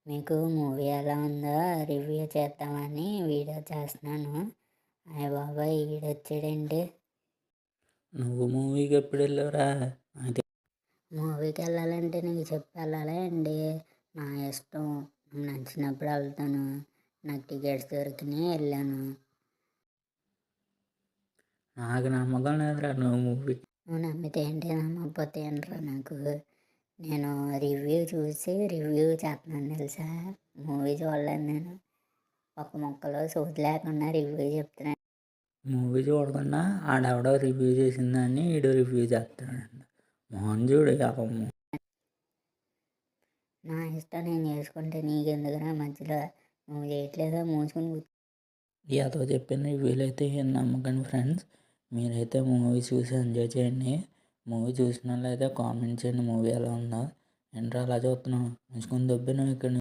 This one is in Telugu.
మీకు మూవీ ఎలా ఉందో రివ్యూ చేద్దామని వీడియో చేస్తున్నాను. అయ్య బాబాయ్ ఈడొచ్చాడండి. నువ్వు మూవీకి ఎప్పుడు వెళ్ళావురా? అయితే మూవీకి వెళ్ళాలంటే నీకు చెప్పి వెళ్ళాలా అండి? నా ఇష్టం, నాకు నచ్చినప్పుడు వెళ్తాను. నాకు టికెట్స్ దొరికినాయి వెళ్ళాను. నాకు నమ్మకం లేదురా నువ్వు మూవీ. నువ్వు నమ్మితే ఏంటి, నమ్మకపోతే ఏంట్రా నాకు? నేను రివ్యూ చూసి రివ్యూ చేస్తున్నాను తెలుసా. మూవీ చూడలేదు నేను. ఒక ముక్కలో సోది లేకుండా రివ్యూ చెప్తున్నాను. మూవీ చూడకుండా ఆడెవడో రివ్యూ చేసిందని వీడు రివ్యూ చేస్తాడంట. మోహన్ చూడు అపమ్మ. నా ఇష్టం నేను చేసుకుంటే నీకెందుకురా మధ్యలో? నువ్వు చేయట్లేదా మూసుకుని ఏదో చెప్పిన రివ్యూలు అయితే ఏం నమ్మకండి ఫ్రెండ్స్. మీరైతే మూవీ చూసి ఎంజాయ్ చేయండి. మూవీ చూసిన వాళ్ళైతే కామెంట్ చేయండి మూవీ ఎలా ఉందో. ఏంట్రా అలా చూస్తున్నావు? మూసుకొని దొబ్బినావు ఇక్కడ.